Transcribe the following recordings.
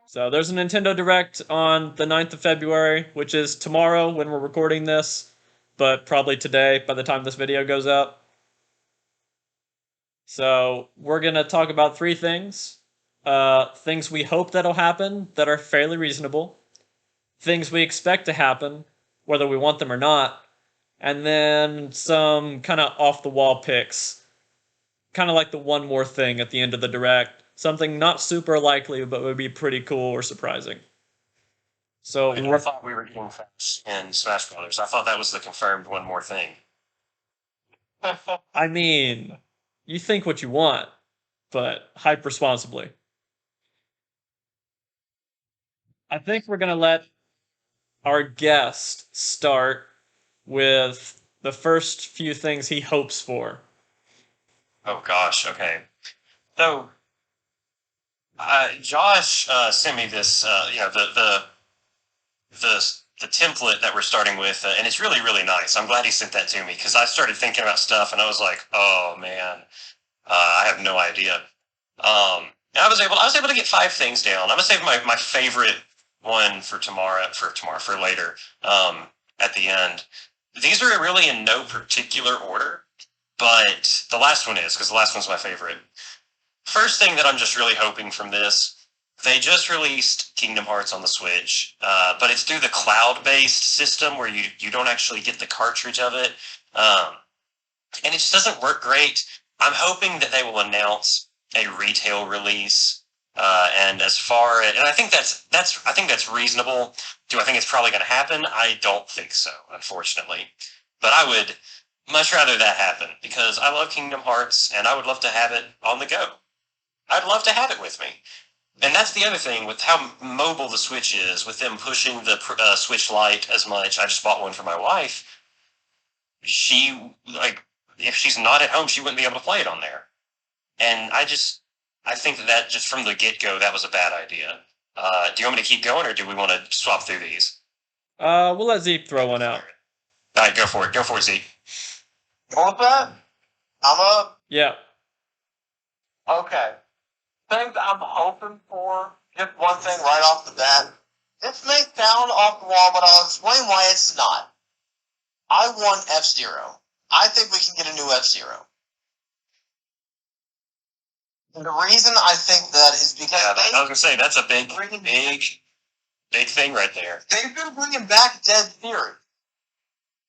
So there's a Nintendo Direct on the 9th of February, which is tomorrow when we're recording this, but probably today by the time this video goes up. So we're going to talk about three things. Things we hope that'll happen that are fairly reasonable. Things we expect to happen, whether we want them or not. And then some kind of off-the-wall picks. Kind of like the one more thing at the end of the Direct. Something not super likely, but would be pretty cool or surprising. So I thought we were getting fast in Smash Brothers. I thought that was the confirmed one more thing. I mean, you think what you want, but hype responsibly. I think we're going to let our guest start with the first few things he hopes for. Oh gosh, okay. So, Josh sent me this, the template that we're starting with, and it's really really nice. I'm glad he sent that to me because I started thinking about stuff and I was like, oh man, I have no idea. And I was able to get 5 things down. I'm gonna save my favorite one for for later. At the end, these are really in no particular order, but the last one is because the last one's my favorite. First thing that I'm just really hoping from this, they just released Kingdom Hearts on the Switch, but it's through the cloud-based system where you don't actually get the cartridge of it, and it just doesn't work great. I'm hoping that they will announce a retail release, and I think that's reasonable. Do I think it's probably going to happen? I don't think so, unfortunately, but I would much rather that happen because I love Kingdom Hearts and I would love to have it on the go. I'd love to have it with me. And that's the other thing with how mobile the Switch is, with them pushing the Switch Lite as much. I just bought one for my wife. If she's not at home, she wouldn't be able to play it on there. And I think that just from the get-go, that was a bad idea. Do you want me to keep going, or do we want to swap through these? We'll let Zeke throw one out. All right, go for it. Go for it, Zeke. What was that? I'm up. Yeah. Okay. Things I'm hoping for, just one thing right off the bat. This may sound off the wall, but I'll explain why it's not. I want F-Zero. I think we can get a new F-Zero. And the reason I think that is because I was going to say, that's a big thing right there. They've been bringing back Dead Theory.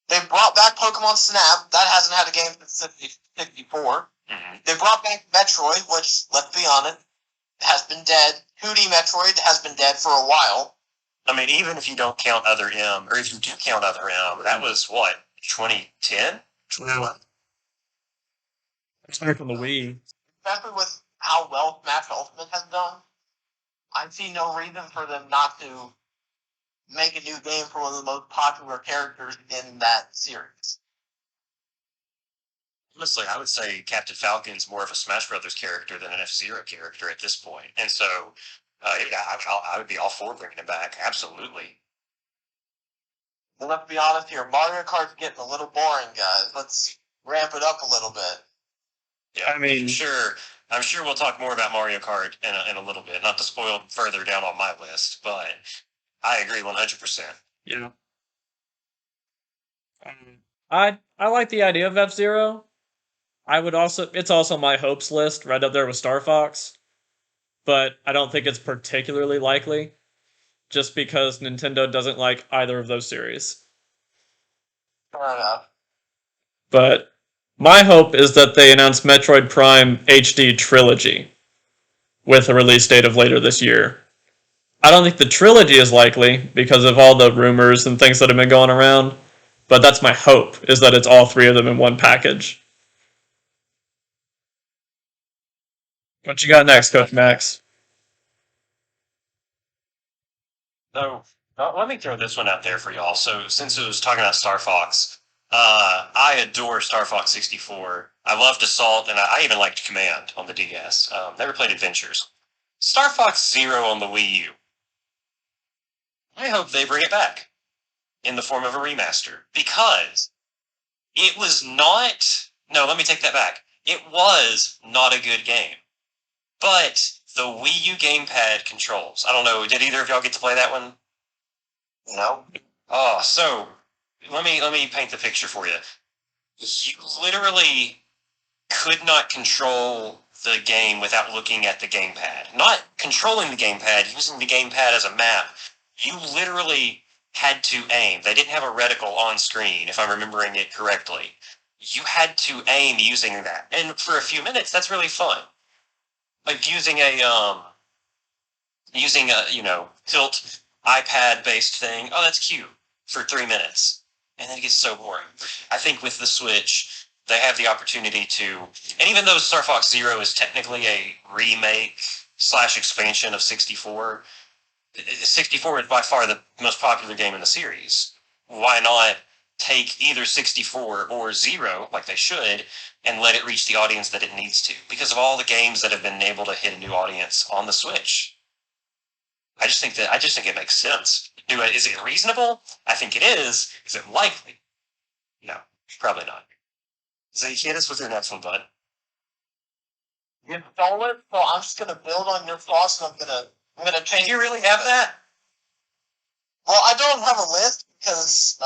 They brought back Pokemon Snap. That hasn't had a game since 64. Mm-hmm. They brought back Metroid, which, let's be honest, has been dead. 2D Metroid has been dead for a while. I mean, even if you don't count Other M, or if you do count Other M, that was, what, 2010? 2011. It's back on the Wii. Especially with how well Smash Ultimate has done, I see no reason for them not to make a new game for one of the most popular characters in that series. Honestly, I would say Captain Falcon's more of a Smash Brothers character than an F-Zero character at this point. And so, I would be all for bringing him back. Absolutely. And let's be honest here, Mario Kart's getting a little boring, guys. Let's ramp it up a little bit. Yeah, I mean, I'm sure we'll talk more about Mario Kart in a little bit. Not to spoil further down on my list, but I agree 100%. Yeah. I like the idea of F-Zero. It's also my hopes list, right up there with Star Fox. But I don't think it's particularly likely, just because Nintendo doesn't like either of those series. Fair enough. But my hope is that they announce Metroid Prime HD Trilogy with a release date of later this year. I don't think the trilogy is likely because of all the rumors and things that have been going around, but that's my hope, is that it's all three of them in one package. What you got next, Coach Max? So, let me throw this one out there for y'all. So, since it was talking about Star Fox, I adore Star Fox 64. I loved Assault, and I even liked Command on the DS. Never played Adventures. Star Fox Zero on the Wii U. I hope they bring it back in the form of a remaster, because it was not... No, let me take that back. It was not a good game. But the Wii U gamepad controls. I don't know. Did either of y'all get to play that one? No. Oh, so let me paint the picture for you. You literally could not control the game without looking at the gamepad. Not controlling the gamepad, using the gamepad as a map. You literally had to aim. They didn't have a reticle on screen, if I'm remembering it correctly. You had to aim using that. And for a few minutes, that's really fun. Like using a tilt iPad based thing. Oh, that's cute for 3 minutes. And then it gets so boring. I think with the Switch, they have the opportunity to, and even though Star Fox Zero is technically a remake slash expansion of 64, 64 is by far the most popular game in the series. Why not take either 64 or Zero, like they should, and let it reach the audience that it needs to? Because of all the games that have been able to hit a new audience on the Switch. I just think it makes sense. Is it reasonable? I think it is. Is it likely? No, probably not. So you hit us with your next one, bud. You stole it, so I'm just gonna build on your thoughts, and I'm gonna change. Do you really have that? Well, I don't have a list because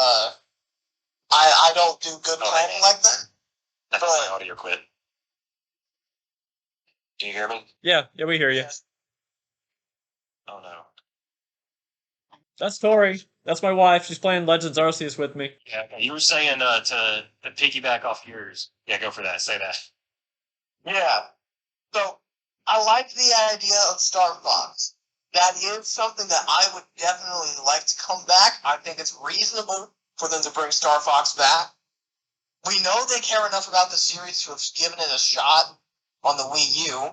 I don't do good planning like that. I thought my audio quit. Do you hear me? Yeah, we hear you. Yes. Oh no. That's Tori. That's my wife. She's playing Legends Arceus with me. Yeah, okay. You were saying to piggyback off yours. Yeah, go for that. Say that. Yeah. So I like the idea of Star Fox. That is something that I would definitely like to come back. I think it's reasonable for them to bring Star Fox back. We know they care enough about the series to have given it a shot on the Wii U.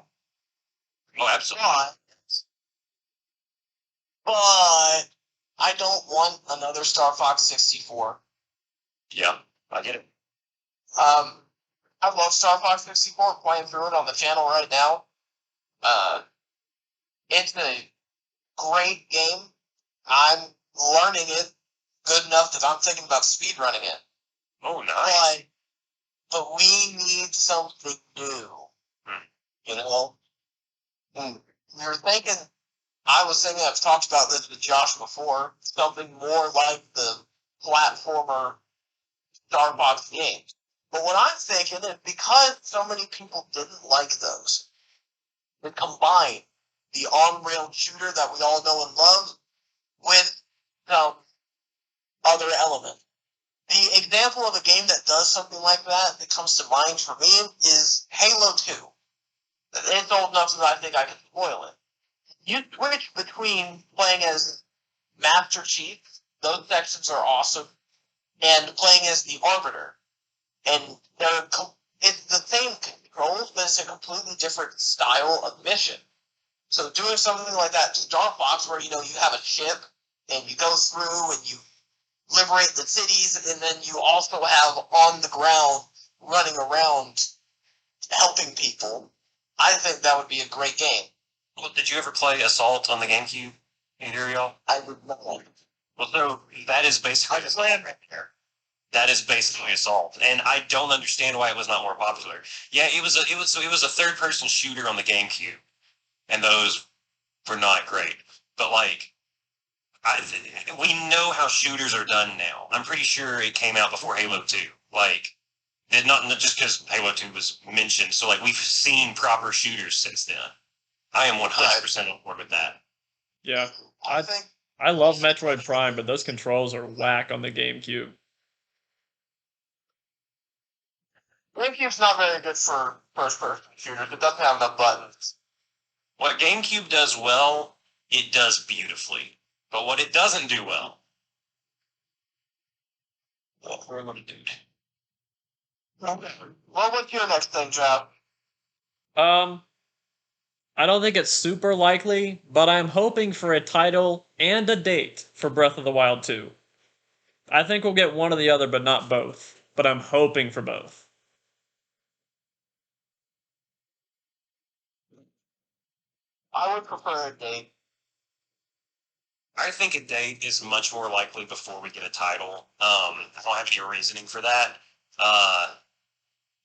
Oh, absolutely. But I don't want another Star Fox 64. Yeah, I get it. I love Star Fox 64, playing through it on the channel right now. It's a great game. I'm learning it good enough that I'm thinking about speedrunning it. Oh, nice. But we need something new. You know? You're thinking, I was thinking, I've talked about this with Josh before, something more like the platformer Star Fox games. But what I'm thinking is because so many people didn't like those, they combine the on-rail shooter that we all know and love with some other element. The example of a game that does something like that comes to mind for me is Halo 2. It's old enough that I think I can spoil it. You switch between playing as Master Chief, those sections are awesome, and playing as the Arbiter. And it's the same controls, but it's a completely different style of mission. So doing something like that to Star Fox, where you have a ship and you go through and you liberate the cities, and then you also have on the ground running around helping people. I think that would be a great game. Well, did you ever play Assault on the GameCube? Either of y'all? I would not. Well, so that is basically Assault right there. That is basically Assault, and I don't understand why it was not more popular. Yeah, it was a third-person shooter on the GameCube, and those were not great. But we know how shooters are done now. I'm pretty sure it came out before Halo 2. Not just because Halo 2 was mentioned. So, we've seen proper shooters since then. I am 100% on board with that. Yeah. I think I love Metroid Prime, but those controls are whack on the GameCube. GameCube's not very good for first-person shooters. It doesn't have enough buttons. What GameCube does well, it does beautifully. But what it doesn't do well, we're a little dude. Okay. Well, what's your next thing, Jeff? I don't think it's super likely, but I'm hoping for a title and a date for Breath of the Wild 2. I think we'll get one or the other, but not both. But I'm hoping for both. I would prefer a date. I think a date is much more likely before we get a title. I don't have any reasoning for that.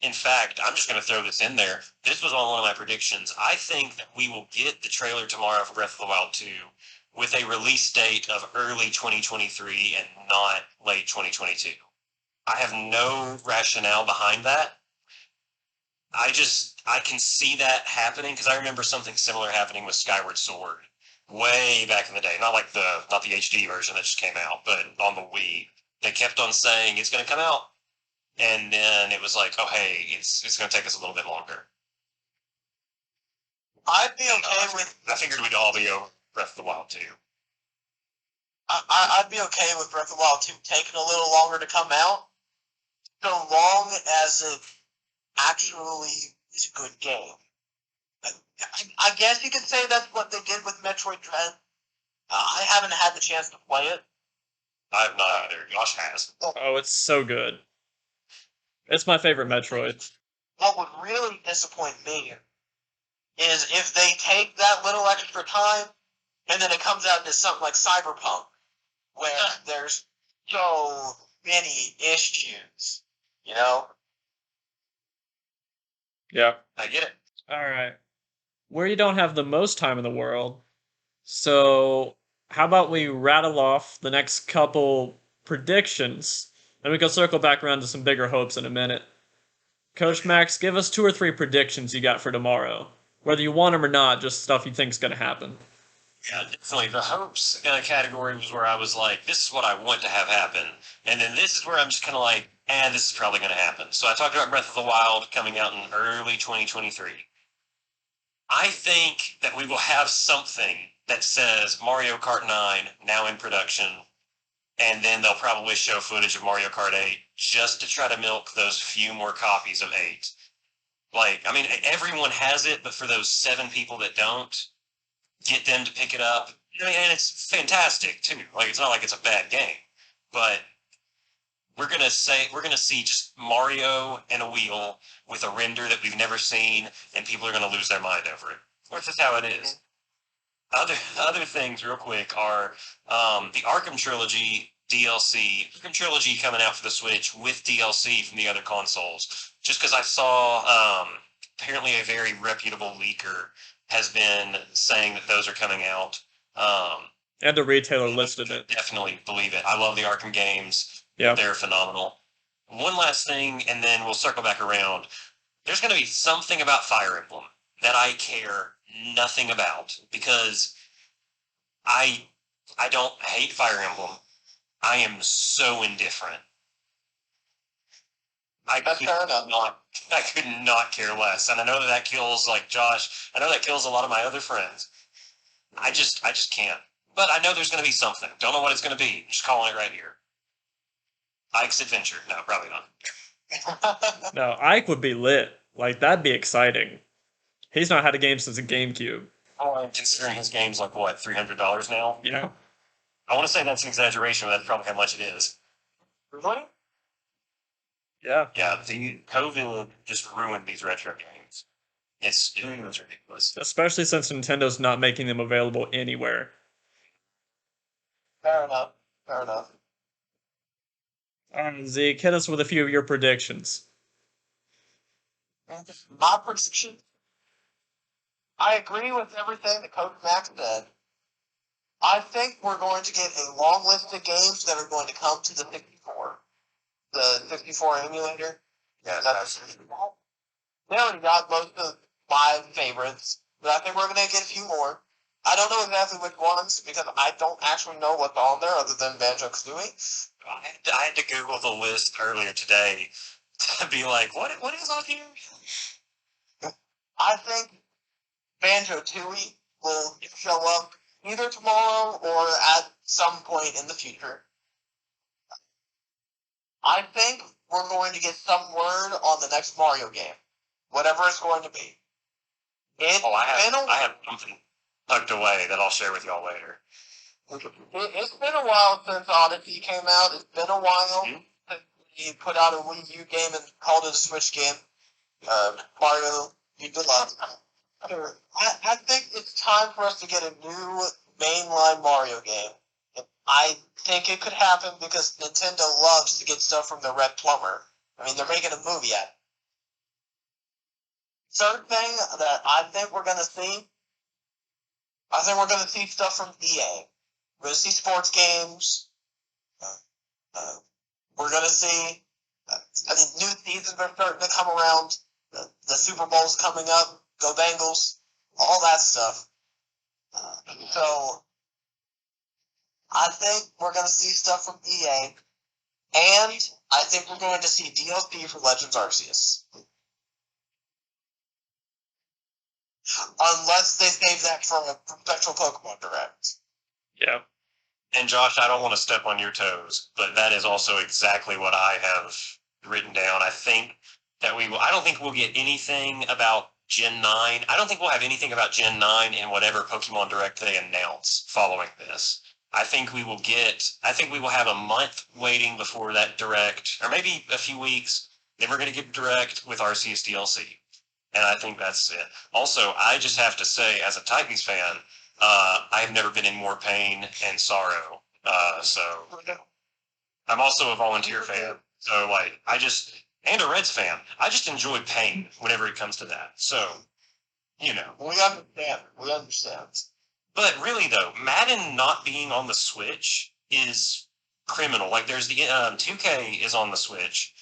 In fact, I'm just going to throw this in there. This was on one of my predictions. I think that we will get the trailer tomorrow for Breath of the Wild 2 with a release date of early 2023 and not late 2022. I have no rationale behind that. I can see that happening because I remember something similar happening with Skyward Sword way back in the day. Not the HD version that just came out, but on the Wii. They kept on saying it's going to come out, and then it was like, oh hey, it's going to take us a little bit longer. I'd be okay with. I figured we'd all be over Breath of the Wild 2. I'd be okay with Breath of the Wild 2 taking a little longer to come out, so long as it actually is a good game. I guess you could say that's what they did with Metroid Dread. I haven't had the chance to play it. I have not either. Josh has. Oh, it's so good. It's my favorite Metroid. What would really disappoint me is if they take that little extra time and then it comes out into something like Cyberpunk, where there's so many issues, you know? Yeah. I get it. Alright. Where you don't have the most time in the world, so how about we rattle off the next couple predictions, and we can circle back around to some bigger hopes in a minute. Coach Max, give us 2 or 3 predictions you got for tomorrow. Whether you want them or not, just stuff you think's going to happen. Yeah, definitely. The hopes category was where I was like, this is what I want to have happen. And then this is where I'm just kind of like, this is probably going to happen. So I talked about Breath of the Wild coming out in early 2023. I think that we will have something that says Mario Kart 9 now in production, and then they'll probably show footage of Mario Kart 8 just to try to milk those few more copies of 8. Like, I mean, everyone has it, but for those 7 people that don't, get them to pick it up. I mean, and it's fantastic too. Like, it's not like it's a bad game, but we're gonna see just Mario and a wheel with a render that we've never seen, and people are gonna lose their mind over it. That's just how it is. Other things, real quick, are the Arkham Trilogy DLC. Arkham Trilogy coming out for the Switch with DLC from the other consoles. Just because I saw apparently a very reputable leaker has been saying that those are coming out. And the retailer listed it. Definitely believe it. I love the Arkham games. Yeah. They're phenomenal. One last thing, and then we'll circle back around. There's going to be something about Fire Emblem that I care nothing about, because I don't hate Fire Emblem. I am so indifferent. I could not care less. And I know that kills, like, Josh. I know that kills a lot of my other friends. I just can't. But I know there's going to be something. Don't know what it's going to be. Just calling it right here. Ike's Adventure. No, probably not. No, Ike would be lit. Like, that'd be exciting. He's not had a game since the GameCube. Oh, considering his game's like, what, $300 now? Yeah. I want to say that's an exaggeration, but that's probably how much it is. Really? Yeah. Yeah, the COVID just ruined these retro games. It's ridiculous. Especially since Nintendo's not making them available anywhere. Fair enough. Fair enough. Zeke, hit us with a few of your predictions. My prediction. I agree with everything that Coach Max said. I think we're going to get a long list of games that are going to come to the 64. The 64 emulator. Yeah, They already got most of my favorites, but I think we're going to get a few more. I don't know exactly which ones, because I don't actually know what's on there other than Banjo-Kazooie. I had to Google the list earlier today to be like, what is on here? I think Banjo-Tooie will show up either tomorrow or at some point in the future. I think we're going to get some word on the next Mario game, whatever it's going to be. I have something tucked away that I'll share with y'all later. It's been a while since Odyssey came out. It's been a while since we put out a Wii U game and called it a Switch game. Mario, you good luck. I think it's time for us to get a new mainline Mario game. I think it could happen because Nintendo loves to get stuff from the Red Plumber. I mean, they're making a movie at it. third thing that I think we're gonna see, I think we're gonna see stuff from EA. We're gonna see sports games. Uh, we're gonna see. I think new seasons are starting to come around. The Super Bowl's coming up. Go Bengals! All that stuff. So I think we're gonna see stuff from EA, and I think we're going to see DLC for Legends Arceus. Unless they save that for a special Pokemon Direct. Yeah. And Josh, I don't want to step on your toes, but that is also exactly what I have written down. I think that I don't think we'll get anything about Gen 9. I don't think we'll have anything about Gen 9 in whatever Pokemon Direct they announce following this. I think we will have a month waiting before that Direct, or maybe a few weeks. Then we're going to get Direct with Arceus DLC. And I think that's it. Also, I just have to say, as a Tigers fan, I have never been in more pain and sorrow. So I'm also a volunteer fan. So and a Reds fan. I just enjoy pain whenever it comes to that. So, We understand. We understand. But really though, Madden not being on the Switch is criminal. Like there's the 2K is on the Switch.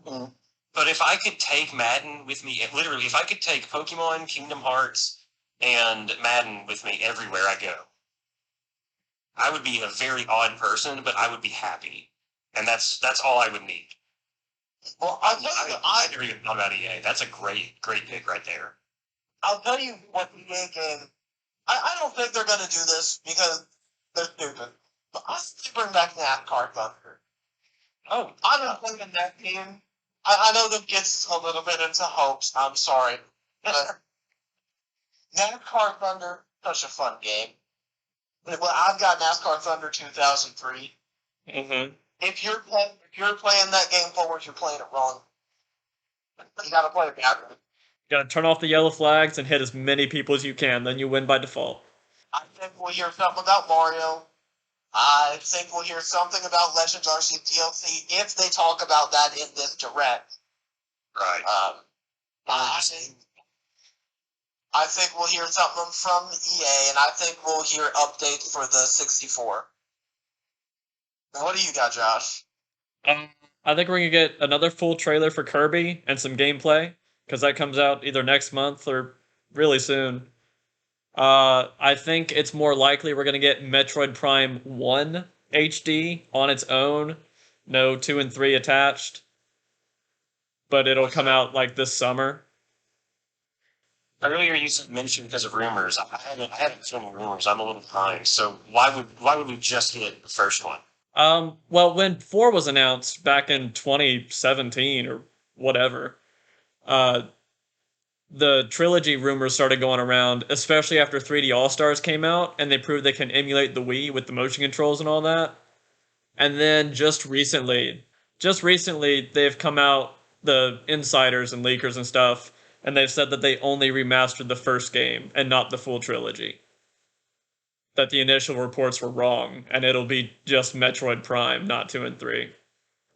Mm-hmm. But if I could take Madden with me, literally, if I could take Pokemon, Kingdom Hearts, and Madden with me everywhere I go, I would be a very odd person, but I would be happy. And that's all I would need. Well, I never even thought about EA. That's a great pick right there. I'll tell you what the EA game. I don't think they're going to do this because they're stupid. But I think bring back NASCAR Thunder. Oh, I've been playing that game. I know that gets a little bit into hopes. I'm sorry. But NASCAR Thunder, such a fun game. Well, I've got NASCAR Thunder 2003. Mm-hmm. If you're playing that game forward, you're playing it wrong. You got to play it backwards. Gotta turn off the yellow flags and hit as many people as you can, then you win by default. I think we'll hear something about Mario. I think we'll hear something about Legends Arceus DLC if they talk about that in this Direct. right. I think we'll hear something from EA, and I think we'll hear updates for the 64. Now, what do you got, Josh? I think we're gonna get another full trailer for Kirby and some gameplay, because that comes out either next month or really soon. I think it's more likely we're gonna get Metroid Prime 1 HD on its own, no 2 and 3 attached, but it'll come out like this summer. Earlier you mentioned because of rumors. I haven't seen any rumors. I'm a little behind. So why would we just get the first one? Well, when 4 was announced back in 2017 or whatever, the trilogy rumors started going around, especially after 3D All-Stars came out, and they proved they can emulate the Wii with the motion controls and all that. And then just recently, they've come out, the insiders and leakers and stuff, and they've said that they only remastered the first game and not the full trilogy. That the initial reports were wrong, and it'll be just Metroid Prime, not 2 and 3.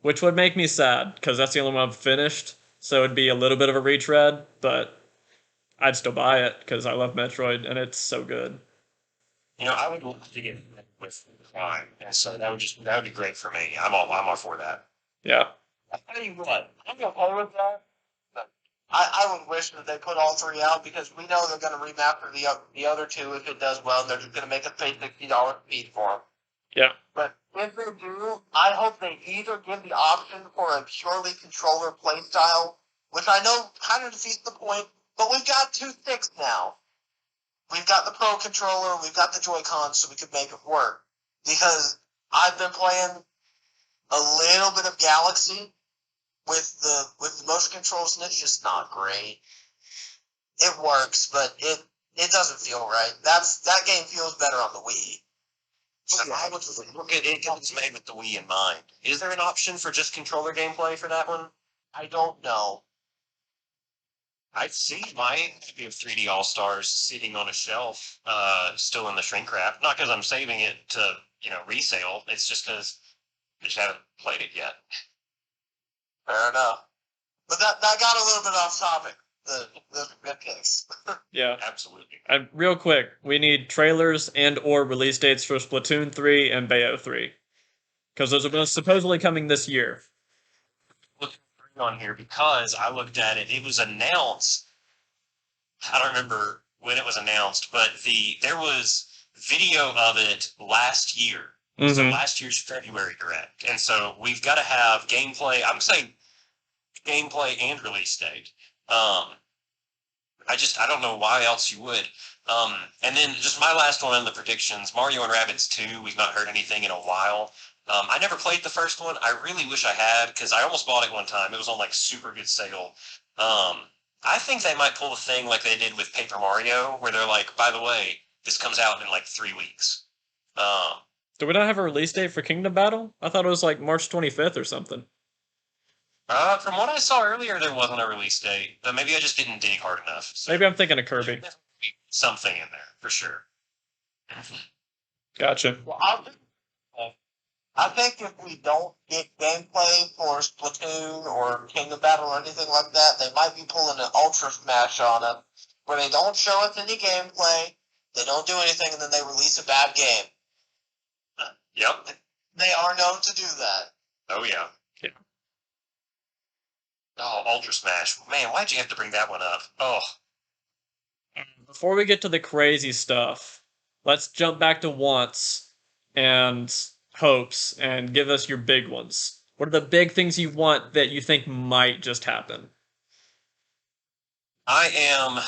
Which would make me sad, because that's the only one I've finished, so it'd be a little bit of a retread, but I'd still buy it, because I love Metroid, and it's so good. I would love to get with Prime, and so that would be great for me. I'm all for that. Yeah. I tell you what, I'm okay with that. But I would wish that they put all 3 out because we know they're going to remaster the other 2 if it does well. They're just going to make us pay $60 feed for them. Yeah. But if they do, I hope they either give the option for a purely controller playstyle, which I know kind of defeats the point, but we've got 2 sticks now. We've got the Pro controller, we've got the Joy-Cons, so we could make it work. Because I've been playing a little bit of Galaxy with the motion controls, and it's just not great. It works, but it doesn't feel right. That game feels better on the Wii. It was made with the Wii in mind. Is there an option for just controller gameplay for that one? I don't know. I see my copy of 3D All-Stars sitting on a shelf, still in the shrink wrap. Not because I'm saving it to, resale. It's just because I just haven't played it yet. Fair enough. But that got a little bit off topic. the good case. Yeah. Absolutely. And real quick, we need trailers and or release dates for Splatoon 3 and Bayo 3. Because those are both supposedly coming this year. Look on here because I looked at it. It was announced. I don't remember when it was announced, but there was video of it last year. So last year's February, correct? And so we've got to have gameplay. I'm saying gameplay and release date. I don't know why else you would. And then just my last one on the predictions, Mario and Rabbids 2, we've not heard anything in a while. I never played the first one. I really wish I had, because I almost bought it one time. It was on like super good sale. I think they might pull the thing like they did with Paper Mario, where they're like, by the way, this comes out in like 3 weeks. Do we not have a release date for Kingdom Battle? I thought it was like March 25th or something. From what I saw earlier, there wasn't a release date, but maybe I just didn't dig hard enough. So Maybe I'm thinking of Kirby. there's something in there for sure. Gotcha. Well, I think if we don't get gameplay for Splatoon or Kingdom Battle or anything like that, they might be pulling an Ultra Smash on it, where they don't show us any gameplay, they don't do anything, and then they release a bad game. Yep. They are known to do that. Oh yeah. Yeah. Oh, Ultra Smash. Man, why'd you have to bring that one up? Oh. Before we get to the crazy stuff, let's jump back to wants and hopes and give us your big ones. What are the big things you want that you think might just happen? I'm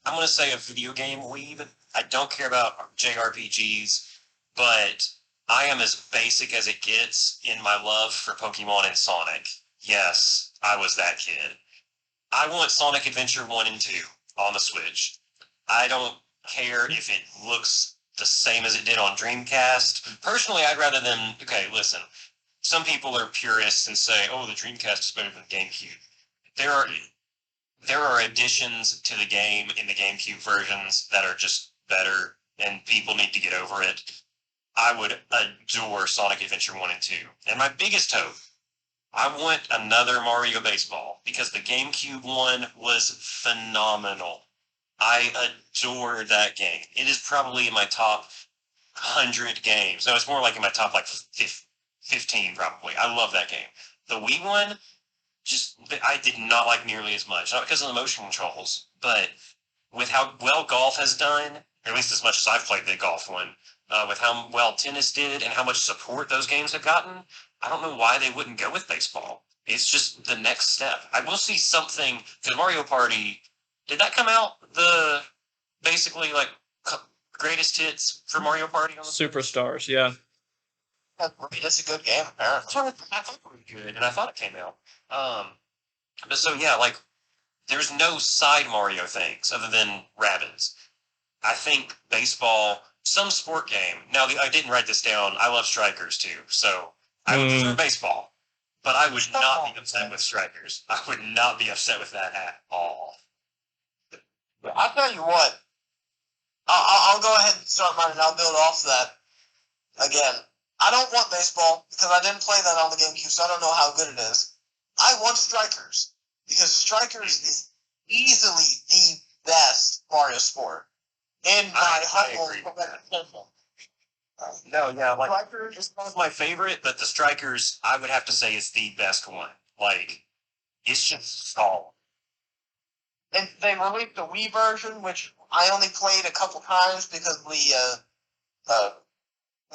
going to say a video game weeb. I don't care about JRPGs, but I am as basic as it gets in my love for Pokemon and Sonic. Yes, I was that kid. I want Sonic Adventure 1 and 2 on the Switch. I don't care if it looks the same as it did on Dreamcast. Personally, I'd rather them... Okay, listen. Some people are purists and say, oh, the Dreamcast is better than GameCube. There are additions to the game in the GameCube versions that are just better, and people need to get over it. I would adore Sonic Adventure 1 and 2. And my biggest hope, I want another Mario Baseball, because the GameCube one was phenomenal. I adore that game. It is probably in my top 100 games. No, it's more like in my top like 15 probably. I love that game. The Wii one, I did not like nearly as much. Not because of the motion controls, but with how well golf has done, or at least as much as I've played the golf one, with how well tennis did and how much support those games have gotten, I don't know why they wouldn't go with baseball. It's just the next step. I will see something, because Mario Party, did that come out? The basically like greatest hits for Mario Party on the Superstars, yeah. It's a good game, apparently. I thought it was good, and I thought it came out. But so yeah, like there's no side Mario things other than Rabbids. I think baseball, some sport game. Now I didn't write this down. I love strikers too, so I would prefer baseball. But I would not be upset with strikers. I would not be upset with that at all. I'll tell you what. I'll go ahead and start mine, and I'll build off that. Again, I don't want baseball, because I didn't play that on the GameCube, so I don't know how good it is. I want strikers, because strikers is easily the best Mario sport. In my humble opinion. No, yeah, like strikers is one of my favorite, but the strikers I would have to say is the best one. Like, it's just solid. And they released the Wii version, which I only played a couple times because we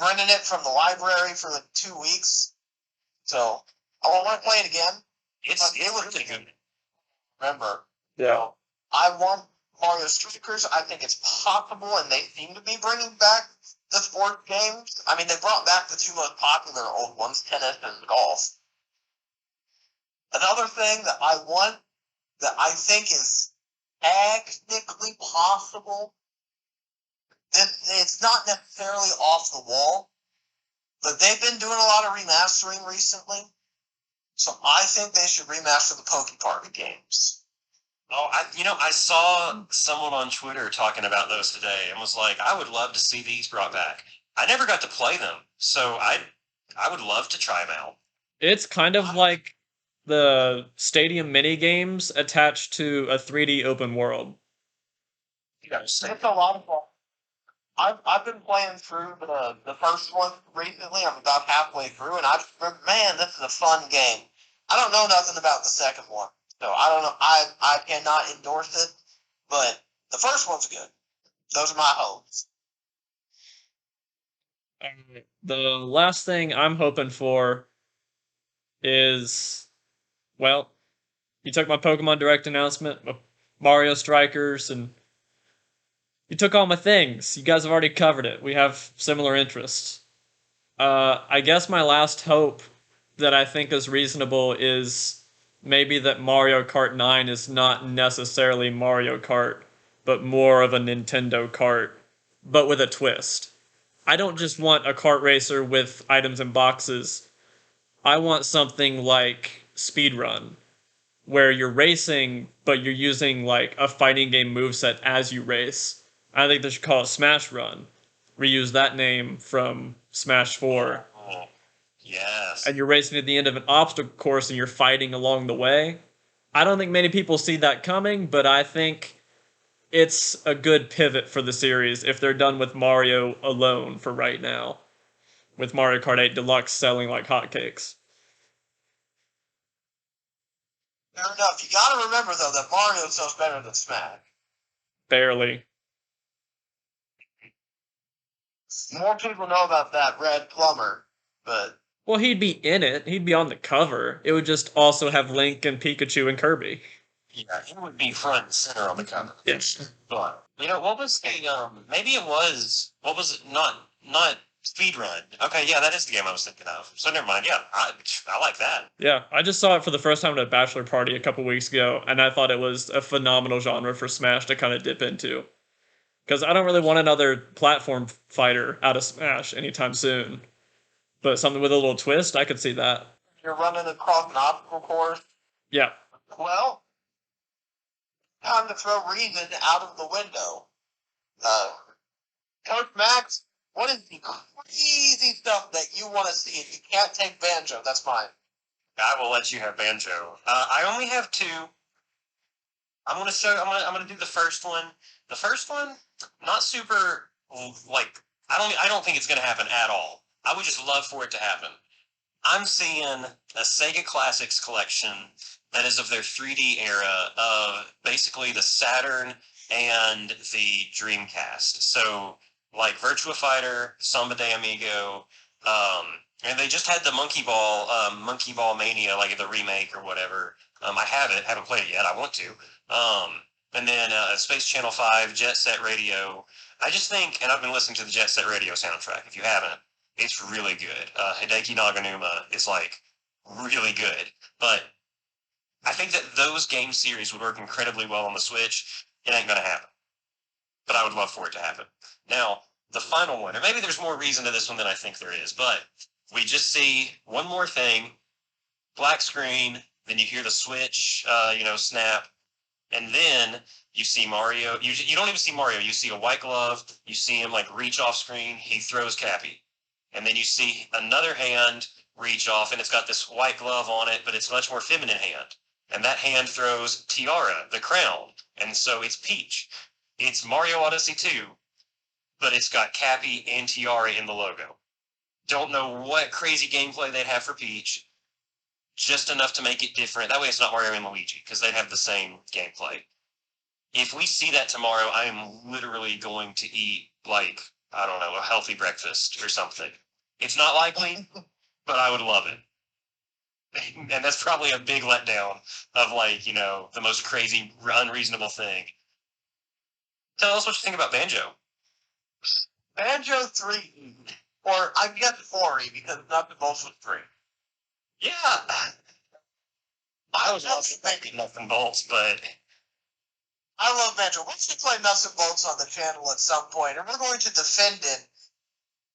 rented it from the library for like 2 weeks. So I want to play it again. It was really good. Remember? Yeah. I want Mario Strikers. I think it's possible, and they seem to be bringing back the sports games. I mean, they brought back the two most popular old ones, tennis and golf. Another thing that I want, that I think is technically possible, and it's not necessarily off the wall, but they've been doing a lot of remastering recently, so I think they should remaster the Poke Park games. Oh, I saw someone on Twitter talking about those today and was like, I would love to see these brought back. I never got to play them, so I would love to try them out. It's kind of like the stadium mini games attached to a 3D open world. It's a lot of fun. I've been playing through the first one recently. I'm about halfway through, and I just remember, man, this is a fun game. I don't know nothing about the second one, so I don't know. I cannot endorse it, but the first one's good. Those are my hopes. The last thing I'm hoping for is, well, you took my Pokemon Direct announcement, my Mario Strikers, and you took all my things. You guys have already covered it. We have similar interests. I guess my last hope that I think is reasonable is maybe that Mario Kart 9 is not necessarily Mario Kart, but more of a Nintendo Kart, but with a twist. I don't just want a kart racer with items and boxes. I want something like Speedrun, where you're racing, but you're using like a fighting game moveset as you race. I think they should call it Smash Run. Reuse that name from Smash 4. Oh, yes. And you're racing at the end of an obstacle course and you're fighting along the way. I don't think many people see that coming, but I think it's a good pivot for the series if they're done with Mario alone for right now, with Mario Kart 8 Deluxe selling like hotcakes. Fair enough. You gotta remember, though, that Mario sells better than Smash. Barely. More people know about that Red Plumber, but Well, he'd be in it. He'd be on the cover. It would just also have Link and Pikachu and Kirby. Yeah, he would be front and center on the cover. Yes. But what was the maybe it was what was it? Not Speedrun. Okay, yeah, that is the game I was thinking of. So never mind. Yeah, I like that. Yeah, I just saw it for the first time at a bachelor party a couple weeks ago, and I thought it was a phenomenal genre for Smash to kind of dip into. Because I don't really want another platform fighter out of Smash anytime soon. But something with a little twist, I could see that. you're running across an obstacle course. Yeah. Well, time to throw reason out of the window. Coach Max, what is the crazy stuff that you want to see? If you can't take Banjo, that's fine. I will let you have Banjo. I only have two. I'm gonna show. I'm gonna do the first one. The first one, not super like. I don't think it's gonna happen at all. I would just love for it to happen. I'm seeing a Sega Classics collection that is of their 3D era of basically the Saturn and the Dreamcast. So like Virtua Fighter, Samba de Amigo, and they just had the Monkey Ball Mania, like the remake or whatever. I haven't played it yet. I want to. And then Space Channel 5, Jet Set Radio. I just think, and I've been listening to the Jet Set Radio soundtrack. If you haven't, it's really good. Hideki Naganuma is like really good. But I think that those game series would work incredibly well on the Switch. It ain't gonna happen, but I would love for it to happen. Now, the final one, or maybe there's more reason to this one than I think there is, but we just see one more thing, black screen, then you hear the Switch, snap, and then you see Mario. You don't even see Mario. You see a white glove. You see him like reach off screen. He throws Cappy, and then you see another hand reach off, and it's got this white glove on it, but it's a much more feminine hand. And that hand throws Tiara, the crown, and so it's Peach. It's Mario Odyssey 2, but it's got Cappy and Tiara in the logo. Don't know what crazy gameplay they'd have for Peach. Just enough to make it different. That way it's not Mario and Luigi, because they'd have the same gameplay. If we see that tomorrow, I am literally going to eat, like, I don't know, a healthy breakfast or something. It's not likely, but I would love it. And that's probably a big letdown of, like, the most crazy, unreasonable thing. Tell us what you think about Banjo. Banjo 3, or I guess 4E, because nuts and bolts was 3. Yeah. I was also thinking nuts and bolts, but I love Banjo. We should play nuts and bolts on the channel at some point, and we're going to defend it,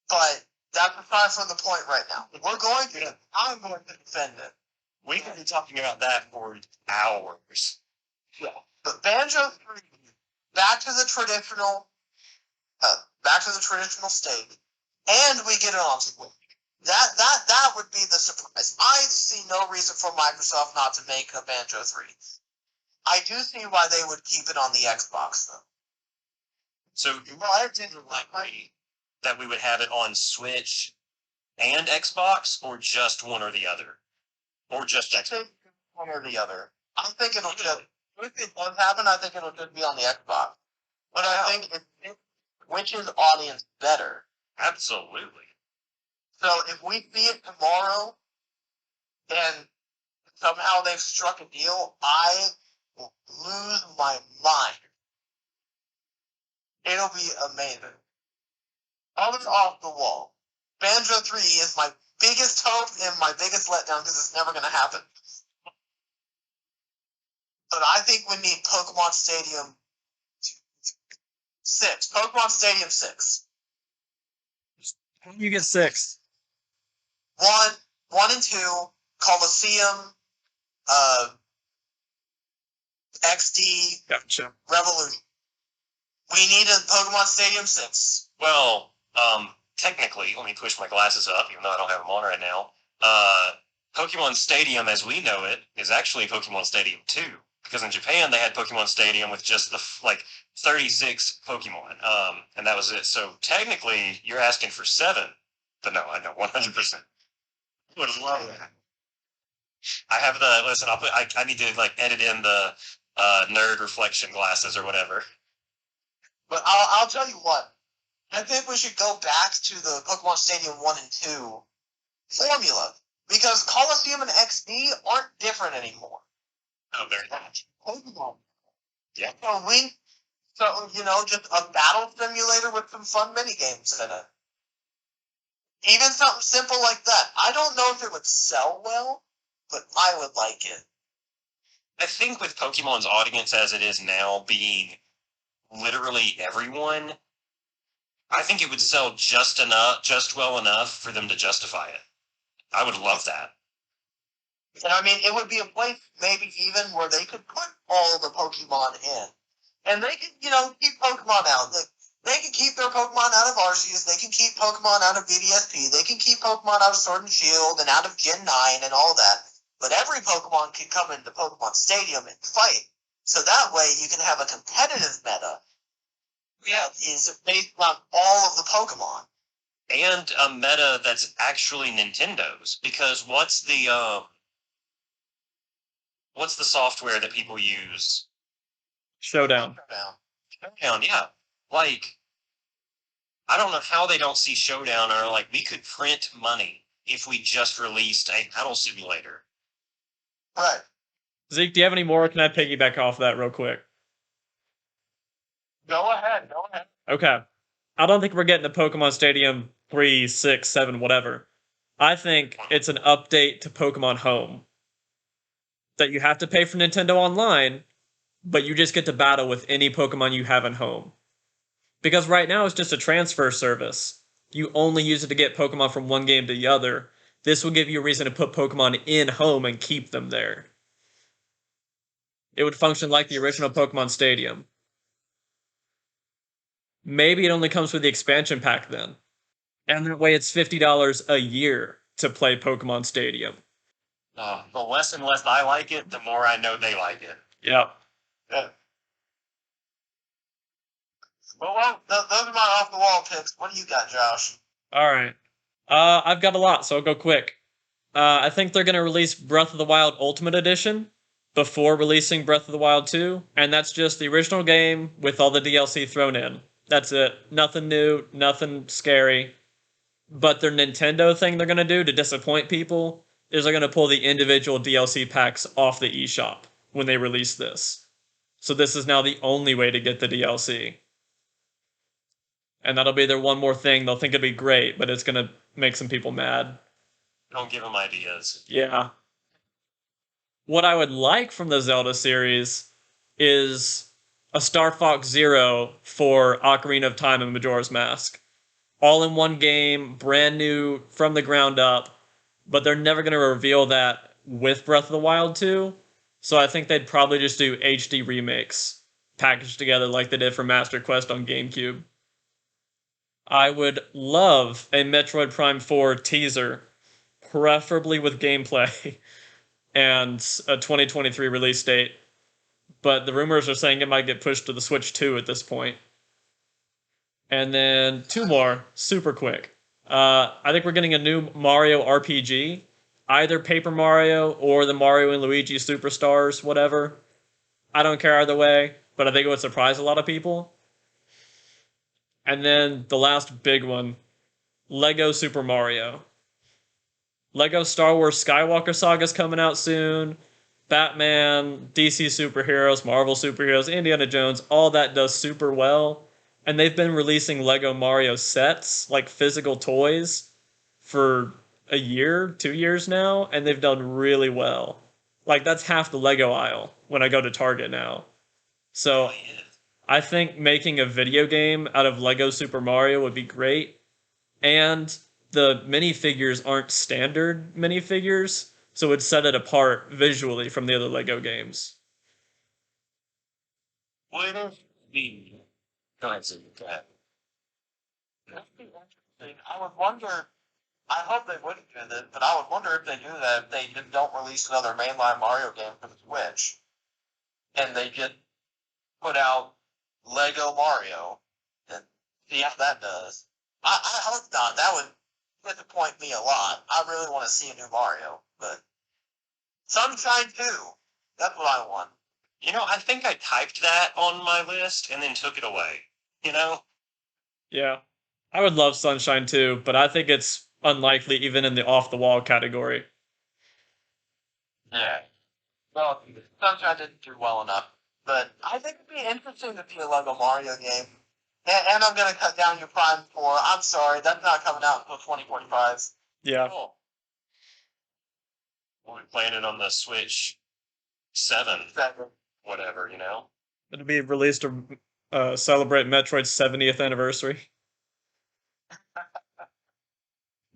but that's aside from the point right now. I'm going to defend it. we could be talking about that for hours. Yeah. But Banjo 3, back to the traditional state, and we get it on Switch. That would be the surprise. I see no reason for Microsoft not to make a Banjo 3. I do see why they would keep it on the Xbox, though. So, I didn't like that we would have it on Switch and Xbox, or just one or the other, or just Xbox. One or the other. I think it'll just. If it does happen, I think it'll just be on the Xbox. But I think it fits Twitch's audience better. Absolutely. So if we see it tomorrow, and somehow they've struck a deal, I will lose my mind. It'll be amazing. Other off the wall. Banjo 3 is my biggest hope and my biggest letdown because it's never going to happen. But I think we need Pokemon Stadium 6. Pokemon Stadium 6. How do you get 6? 1 and 2, Coliseum, XD, Gotcha. Revolution. We need a Pokemon Stadium 6. Well, technically, let me push my glasses up, even though I don't have them on right now. Pokemon Stadium, as we know it, is actually Pokemon Stadium 2. Because in Japan, they had Pokemon Stadium with just the, 36 Pokemon. And that was it. So technically, you're asking for 7. But no, I know, 100%. Would love that. I have listen, I need to, edit in the nerd reflection glasses or whatever. But I'll tell you what. I think we should go back to the Pokemon Stadium 1 and 2 formula. Because Coliseum and XD aren't different anymore. Oh, they're not. Pokemon. Yeah. So, just a battle simulator with some fun minigames in it. Even something simple like that. I don't know if it would sell well, but I would like it. I think with Pokemon's audience as it is now being literally everyone, I think it would sell just well enough for them to justify it. I would love that. And I mean, it would be a place maybe even where they could put all the Pokemon in. And they could, keep Pokemon out. They can keep their Pokemon out of Arceus, they can keep Pokemon out of BDSP, they can keep Pokemon out of Sword and Shield and out of Gen 9 and all that. But every Pokemon can come into Pokemon Stadium and fight. So that way you can have a competitive meta that is based on all of the Pokemon. And a meta that's actually Nintendo's. Because what's the software that people use? Showdown. Showdown, yeah. I don't know how they don't see Showdown or we could print money if we just released a battle simulator. Right. Zeke, do you have any more, or can I piggyback off that real quick? Go ahead. Okay. I don't think we're getting to Pokemon Stadium 3, 6, 7, whatever. I think it's an update to Pokemon Home. That you have to pay for Nintendo Online, but you just get to battle with any Pokemon you have in Home. Because right now it's just a transfer service. You only use it to get Pokemon from one game to the other. This will give you a reason to put Pokemon in Home and keep them there. It would function like the original Pokemon Stadium. Maybe it only comes with the expansion pack then. And that way it's $50 a year to play Pokemon Stadium. The less and less I like it, the more I know they like it. Yep. Yeah. Well, those are my off-the-wall picks. What do you got, Josh? Alright. I've got a lot, so I'll go quick. I think they're going to release Breath of the Wild Ultimate Edition before releasing Breath of the Wild 2, and that's just the original game with all the DLC thrown in. That's it. Nothing new, nothing scary. But their Nintendo thing they're going to do to disappoint people is they're going to pull the individual DLC packs off the eShop when they release this. So this is now the only way to get the DLC. And that'll be their one more thing. They'll think it'd be great, but it's going to make some people mad. Don't give them ideas. Yeah. What I would like from the Zelda series is a Star Fox Zero for Ocarina of Time and Majora's Mask. All in one game, brand new, from the ground up, but they're never going to reveal that with Breath of the Wild 2, so I think they'd probably just do HD remakes, packaged together like they did for Master Quest on GameCube. I would love a Metroid Prime 4 teaser, preferably with gameplay and a 2023 release date. But the rumors are saying it might get pushed to the Switch 2 at this point. And then two more, super quick. I think we're getting a new Mario RPG, either Paper Mario or the Mario and Luigi Superstars, whatever. I don't care either way, but I think it would surprise a lot of people. And then the last big one, Lego Super Mario. Lego Star Wars Skywalker Saga is coming out soon. Batman, DC superheroes, Marvel superheroes, Indiana Jones, all that does super well. And they've been releasing Lego Mario sets, like physical toys, for a year, 2 years now, and they've done really well. Like, that's half the Lego aisle when I go to Target now. So, I think making a video game out of Lego Super Mario would be great. And the minifigures aren't standard minifigures, so it would set it apart visually from the other Lego games. Would it be? Go ahead, Zeke. Go ahead. That'd be interesting. I would wonder. I hope they wouldn't do this, but I would wonder if they do that if they just don't release another mainline Mario game for the Switch, and they just put out Lego Mario and see how that does. I hope not. That would disappoint me a lot. I really want to see a new Mario, but Sunshine 2. That's what I want. You know, I think I typed that on my list and then took it away. You know? Yeah. I would love Sunshine too, but I think it's unlikely even in the off the wall category. Yeah. Well, Sunshine didn't do well enough, but I think it'd be interesting to see a Lego Mario game. And I'm gonna cut down your Prime 4. I'm sorry, that's not coming out until 2045. Yeah. Cool. We're playing it on the Switch 7, Exactly. whatever, you know? It'll be released to celebrate Metroid's 70th anniversary.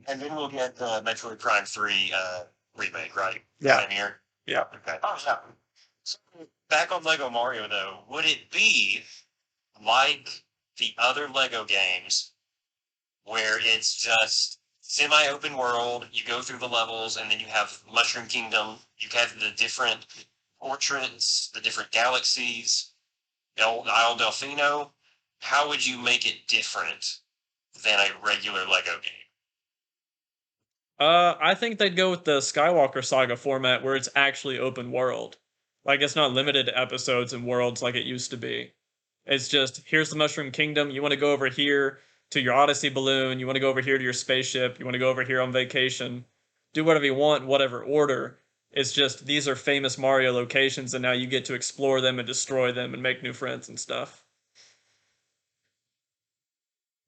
And then we'll get Metroid Prime 3 remake, right? Yeah. Prime year? Yeah. Okay. Oh, yeah. So, back on Lego Mario, though, would it be like the other Lego games where it's just semi-open world, you go through the levels, and then you have Mushroom Kingdom, you have the different portraits, the different galaxies, Isle Delfino? How would you make it different than a regular Lego game? I think they'd go with the Skywalker Saga format where it's actually open world. Like, it's not limited to episodes and worlds like it used to be. It's just, here's the Mushroom Kingdom, you want to go over here to your Odyssey balloon, you want to go over here to your spaceship, you want to go over here on vacation. Do whatever you want, whatever order. It's just, these are famous Mario locations, and now you get to explore them and destroy them and make new friends and stuff.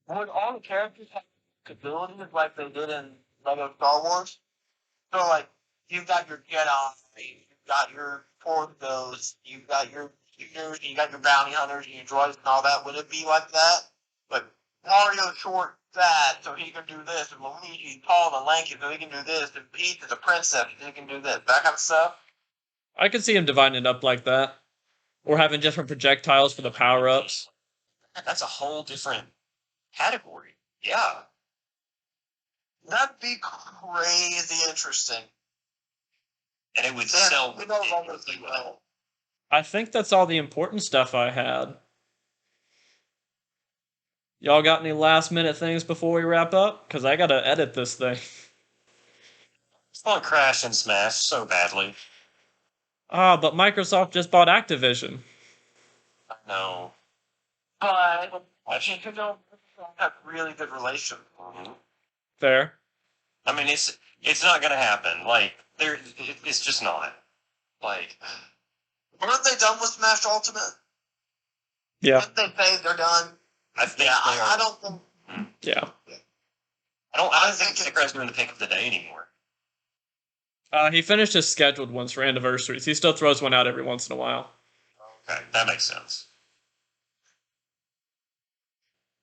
Would all the characters have abilities like they did in Lego Star Wars? So, like, you've got your Jedi, you've got your Force Ghosts, you've got your shooters, you got your bounty hunters, and your droids and all that. Would it be like that? But Mario short that, so he can do this, and Luigi's tall and lanky, so he can do this, and Peach is a princess, so he can do this. That kind of stuff? I could see him dividing it up like that. Or having different projectiles for the power-ups. That's a whole different category. Yeah. That'd be crazy interesting. And it would Yeah, sell we know about ridiculously this well. I think that's all the important stuff I had. Y'all got any last minute things before we wrap up? Because I gotta edit this thing. It's not Crash and Smash so badly. Ah, but Microsoft just bought Activision. I know. But I think you don't have really good relations. Fair. I mean, it's not gonna happen. Like, it's just not. Like, Weren't they done with Smash Ultimate? Yeah. Didn't they say they're done? I think Yeah, they are. I don't think. Yeah. I don't think Sakurai's doing the pick of the day anymore. He finished his scheduled ones for anniversaries. He still throws one out every once in a while. Okay, that makes sense.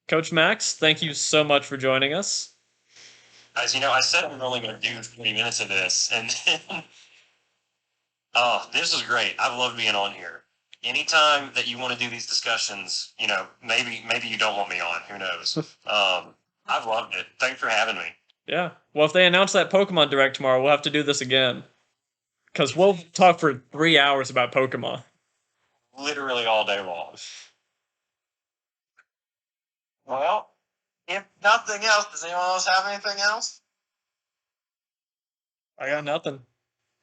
Coach Max, thank you so much for joining us. As you know, I said we were only going to do 20 minutes of this, and then, oh, this is great. I've loved being on here. anytime that you want to do these discussions, maybe you don't want me on. Who knows? I've loved it. Thanks for having me. Yeah. Well, if they announce that Pokemon Direct tomorrow, we'll have to do this again. Because we'll talk for 3 hours about Pokemon. Literally all day long. Well, if nothing else, does anyone else have anything else? I got nothing.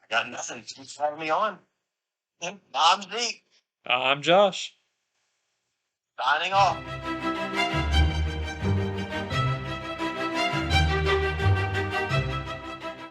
I got nothing. Thanks for having me on. I'm Zeke, I'm Josh. signing off.